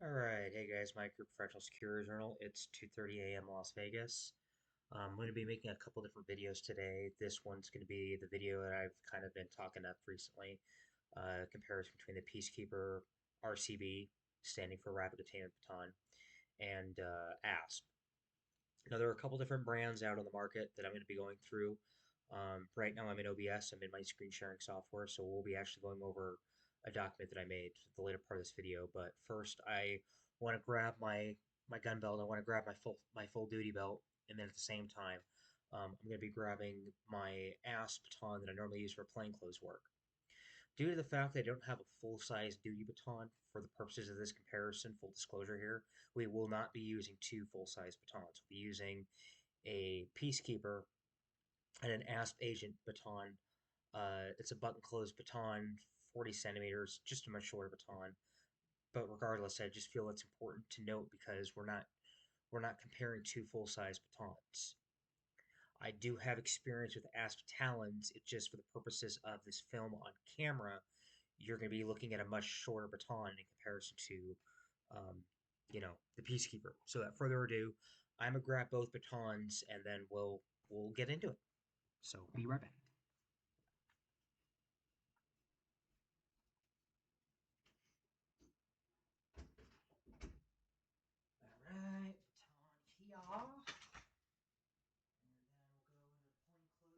Alright, hey guys, Mike, your professional security journal. It's 2:30 a.m. Las Vegas. I'm going to be making a couple different videos today. This one's going to be the video that I've kind of been talking up recently. Comparison between the Peacekeeper RCB, standing for Rapid Containment Baton, and ASP. Now, there are a couple different brands out on the market that I'm going to be going through. Right now, I'm in OBS, I'm in my screen sharing software, so we'll be actually going over a document that I made the later part of this video. But first, I want to grab my gun belt. I want to grab my full duty belt, and then at the same time, I'm going to be grabbing my ASP baton that I normally use for plainclothes work. Due to the fact that I don't have a full-size duty baton for the purposes of this comparison, full disclosure here, we will not be using two full-size batons. We'll be using a Peacekeeper and an ASP Agent baton. It's a button-closed baton, 40 centimeters, just a much shorter baton. But regardless, I just feel it's important to note because we're not comparing two full-size batons. I do have experience with ASP Talons. It's just for the purposes of this film on camera, you're going to be looking at a much shorter baton in comparison to, um, the Peacekeeper. So, without further ado, I'm gonna grab both batons and then we'll get into it. So, be right back. All right, baton here. And then we'll go into the plainclothes kit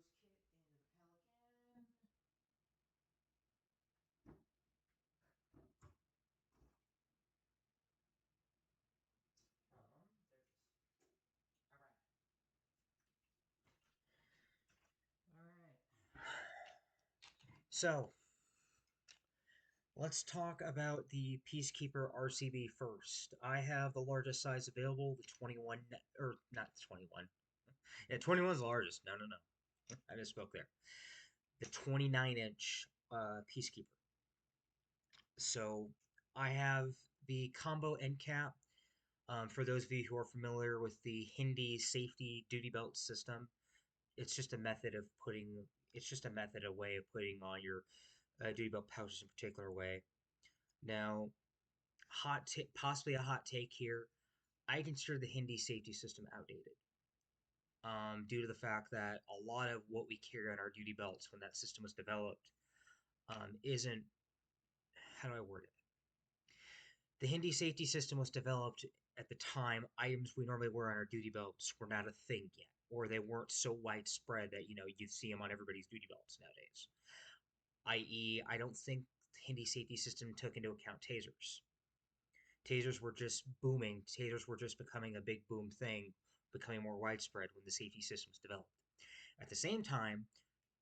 into the Pelican. There it is. All right. All right. So, let's talk about the Peacekeeper RCB first. I have the largest size available, the 21, or not the 21. Yeah, 21 is the largest. No, no, no. I misspoke there. The 29-inch Peacekeeper. So I have the combo end cap. For those of you who are familiar with the Hindi safety duty belt system, it's just a method of putting. It's just a method, a way of putting on your duty belt pouches in a particular way. Now, possibly a hot take here. I consider the Hindi safety system outdated. Due to the fact that a lot of what we carry on our duty belts when that system was developed isn't, how do I word it? The Hindi safety system was developed at the time items we normally wear on our duty belts were not a thing yet, or they weren't so widespread that you'd see them on everybody's duty belts nowadays. I.e., I don't think the Hindi safety system took into account tasers. Tasers were just booming. Tasers were just becoming a big boom thing, becoming more widespread when the safety system was developed. At the same time,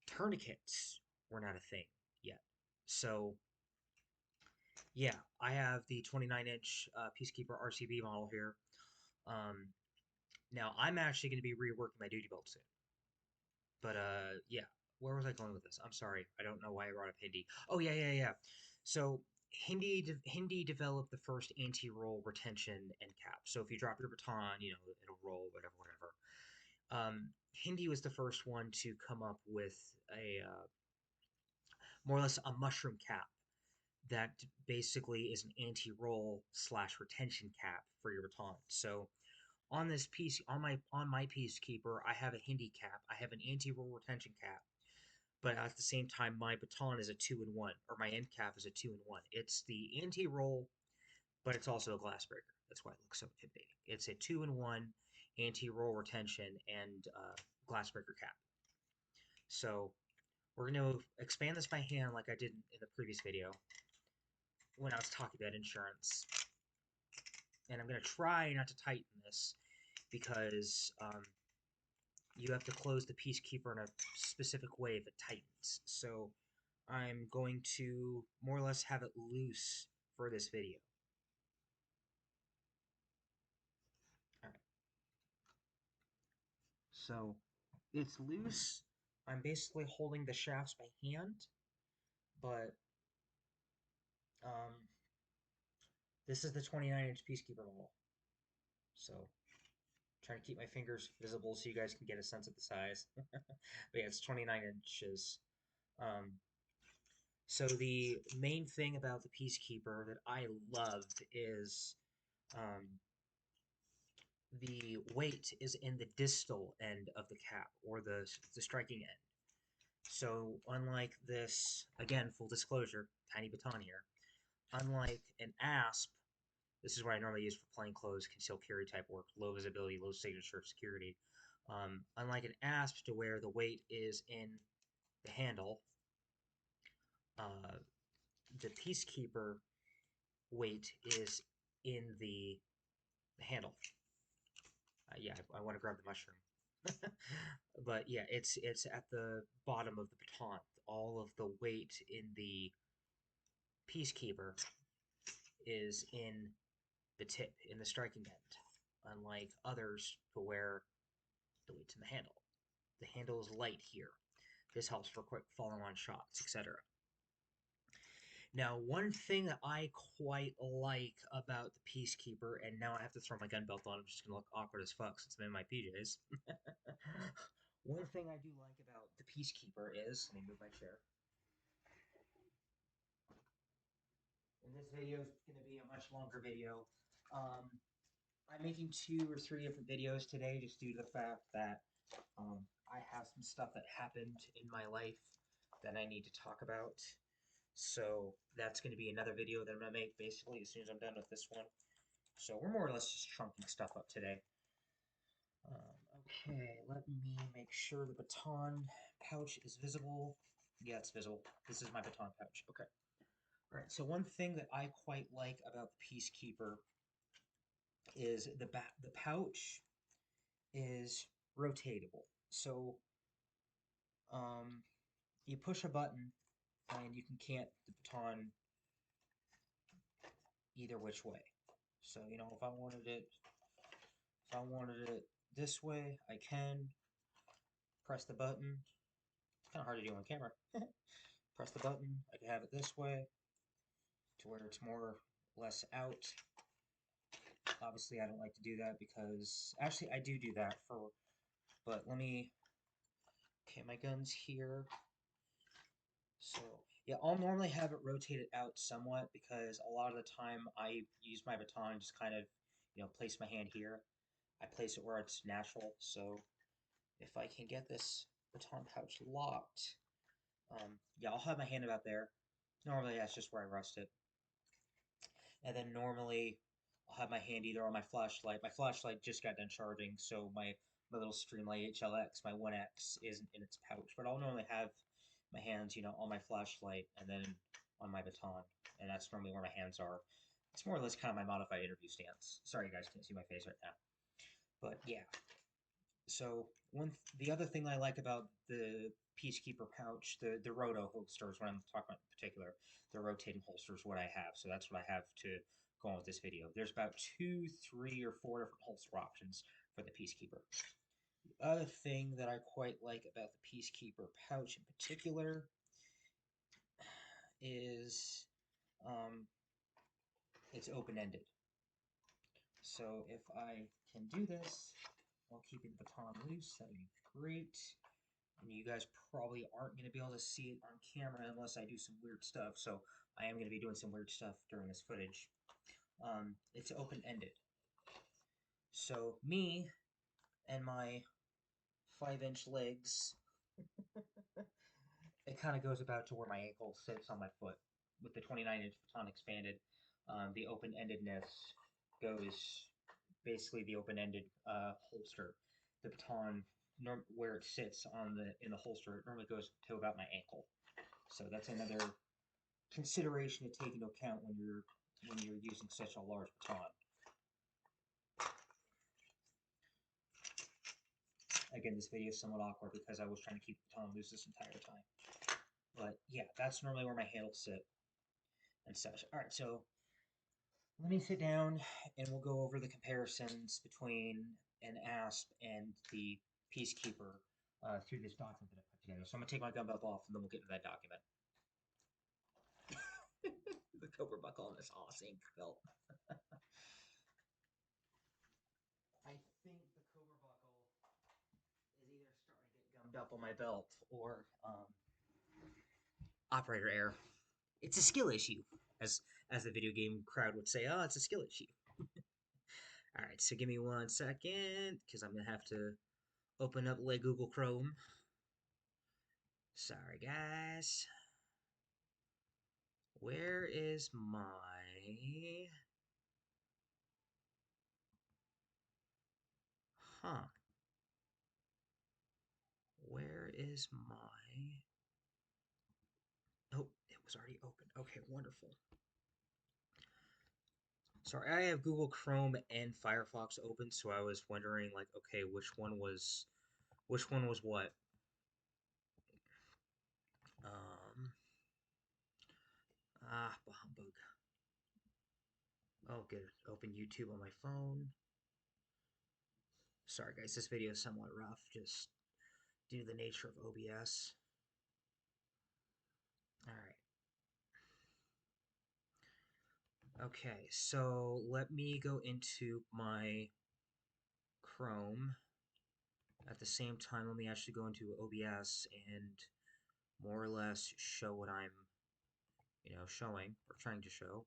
tourniquets were not a thing yet. So, yeah, I have the 29-inch Peacekeeper RCB model here. Um, Now, I'm actually going to be reworking my duty belt soon. But, yeah, where was I going with this? I'm sorry. I don't know why I brought up Hindi. Oh, yeah, yeah, yeah. So, Hindi developed the first anti-roll retention end cap. So if you drop your baton, it'll roll, whatever, whatever. Hindi was the first one to come up with a more or less a mushroom cap that basically is an anti-roll slash retention cap for your baton. So on this piece, on my Peacekeeper, I have a Hindi cap, I have an anti-roll retention cap, but at the same time, my baton is a two-in-one, or my end cap is a two-in-one. It's the anti-roll, but it's also a glass breaker. That's why it looks so intimidating. It's a two-in-one anti-roll retention and glass breaker cap. So we're going to expand this by hand like I did in the previous video when I was talking about insurance. And I'm going to try not to tighten this because you have to close the Peacekeeper in a specific way if it tightens. So I'm going to more or less have it loose for this video. All right. So it's loose. I'm basically holding the shafts by hand, but um, this is the 29-inch Peacekeeper model. So trying to keep my fingers visible so you guys can get a sense of the size. But yeah, it's 29 inches. Um, so the main thing about the Peacekeeper that I loved is Um, the weight is in the distal end of the cap, or the striking end. So unlike this, again, full disclosure, tiny baton here, unlike an asp, this is what I normally use for plainclothes, concealed carry type work, low visibility, low signature security. Unlike an asp, to where the weight is in the handle, uh, the Peacekeeper weight is in the handle. Yeah, I want to grab the mushroom. But yeah, it's at the bottom of the baton. All of the weight in the Peacekeeper is in the tip, in the striking end, unlike others where the weight's in the handle. The handle is light here. This helps for quick follow-on shots, etc. Now, one thing that I quite like about the Peacekeeper, and now I have to throw my gun belt on, I'm just going to look awkward as fuck since I'm in my PJs. One thing I do like about the Peacekeeper is, let me move my chair. And this video is going to be a much longer video. I'm making 2 or 3 different videos today just due to the fact that I have some stuff that happened in my life that I need to talk about. So that's going to be another video that I'm going to make basically as soon as I'm done with this one. So we're more or less just chunking stuff up today. Okay, let me make sure the baton pouch is visible. Yeah, it's visible. This is my baton pouch. Okay. All right, so one thing that I quite like about the Peacekeeper is the pouch is rotatable. So you push a button and you can cant the baton either which way. So, you know, if I wanted it this way, I can press the button. It's kind of hard to do on camera. Press the button. I can have it this way to where it's more or less out. Obviously, I don't like to do that because actually I do that for. But let me. Okay, my gun's here. So yeah, I'll normally have it rotated out somewhat because a lot of the time I use my baton just kind of, you know, place my hand here. I place it where it's natural. So if I can get this baton pouch locked, yeah, I'll have my hand about there. Normally that's just where I rest it. And then normally I'll have my hand either on my flashlight. My flashlight just got done charging, so my little Streamlight HLX, my 1X, isn't in its pouch. But I'll normally have my hands, you know, on my flashlight and then on my baton, and that's normally where my hands are. It's more or less kind of my modified interview stance. Sorry, you guys can't see my face right now, but yeah. So the other thing I like about the Peacekeeper pouch, the roto holsters, when I'm talking about in particular, the rotating holsters, what I have. So that's what I have to go on with this video. There's about 2, 3, or 4 different holster options for the Peacekeeper. The other thing that I quite like about the Peacekeeper pouch in particular is it's open-ended. So if I can do this while keeping the baton loose, that'd be great. And you guys probably aren't going to be able to see it on camera unless I do some weird stuff. So I am going to be doing some weird stuff during this footage. It's open-ended. So me and my 5-inch legs, it kind of goes about to where my ankle sits on my foot. With the 29-inch baton expanded, the open-endedness goes basically the open-ended holster. The baton, where it sits in the holster, it normally goes to about my ankle. So that's another consideration to take into account when you're using such a large baton. Again, this video is somewhat awkward because I was trying to keep the baton loose this entire time. But yeah, that's normally where my handles sit and such. Alright, so let me sit down and we'll go over the comparisons between an ASP and the Peacekeeper through this document that I put together. So I'm going to take my gun belt off and then we'll get into that document. The Cobra buckle on this awesome belt. I think the Cobra buckle is either starting to get gummed up on my belt or operator error. It's a skill issue, as the video game crowd would say. Oh, it's a skill issue. All right, so give me 1 second because I'm gonna have to open up like Google Chrome. Sorry, guys. Where is my... Huh. Where is my... Oh, it was already open. Okay, wonderful. Sorry, I have Google Chrome and Firefox open, so I was wondering, like, okay, which one was what? Um, bah humbug. Oh, good. Open YouTube on my phone. Sorry, guys, this video is somewhat rough, just due to the nature of OBS. All right. Okay, so let me go into my Chrome. At the same time, let me actually go into OBS and more or less show what I'm, showing or trying to show.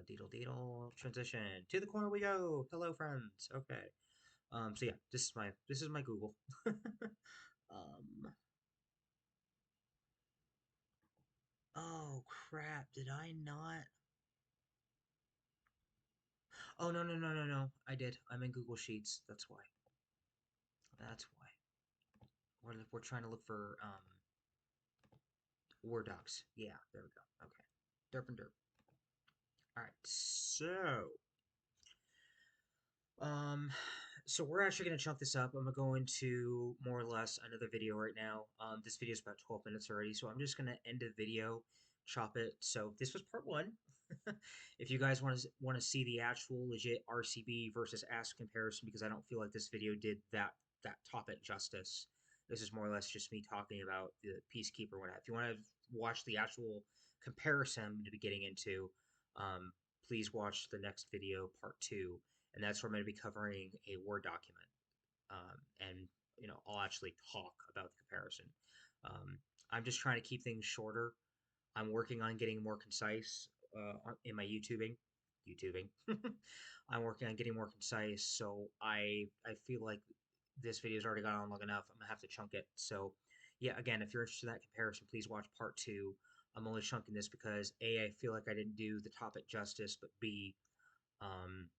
Deedle deedle transition to the corner we go. Hello, friends. Okay. So yeah, this is my Google. um. Oh crap! Did I not? Oh no no no no no! I did. I'm in Google Sheets. That's why. That's why. We're trying to look for Word docs. Yeah, there we go. Okay. Derp and derp. All right. Um, so we're actually going to chunk this up. I'm going to go into more or less another video right now. This video is about 12 minutes already, so I'm just going to end the video, chop it. So this was part one. If you guys want to see the actual legit RCB versus Ask comparison, because I don't feel like this video did that topic justice. This is more or less just me talking about the Peacekeeper. Whatnot. If you want to watch the actual comparison I'm going to be getting into, please watch the next video, part two, and that's where I'm going to be covering a Word document, and I'll actually talk about the comparison. Um, I'm just trying to keep things shorter. I'm working on getting more concise in my YouTubing. I'm working on getting more concise, so I feel like this video's already gone on long enough. I'm gonna have to chunk it. So yeah, again, if you're interested in that comparison, please watch part two. I'm only chunking this because A, I feel like I didn't do the topic justice, but B, um,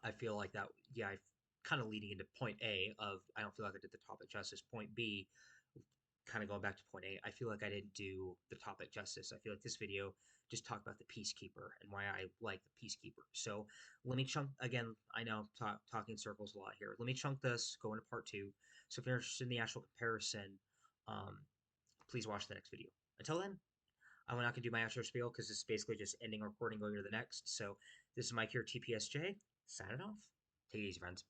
I feel like that, yeah, I kind of leading into point A of I don't feel like I did the topic justice. Point B, kind of going back to point A, I feel like I didn't do the topic justice. I feel like this video just talked about the Peacekeeper and why I like the Peacekeeper. So let me chunk again. I know I'm talking circles a lot here. Let me chunk this, go into part two. So if you're interested in the actual comparison, um, please watch the next video. Until then, I'm not gonna do my outro spiel because it's basically just ending recording, going to the next. So this is Mike here, TPSJ, signing off. Take it easy, friends.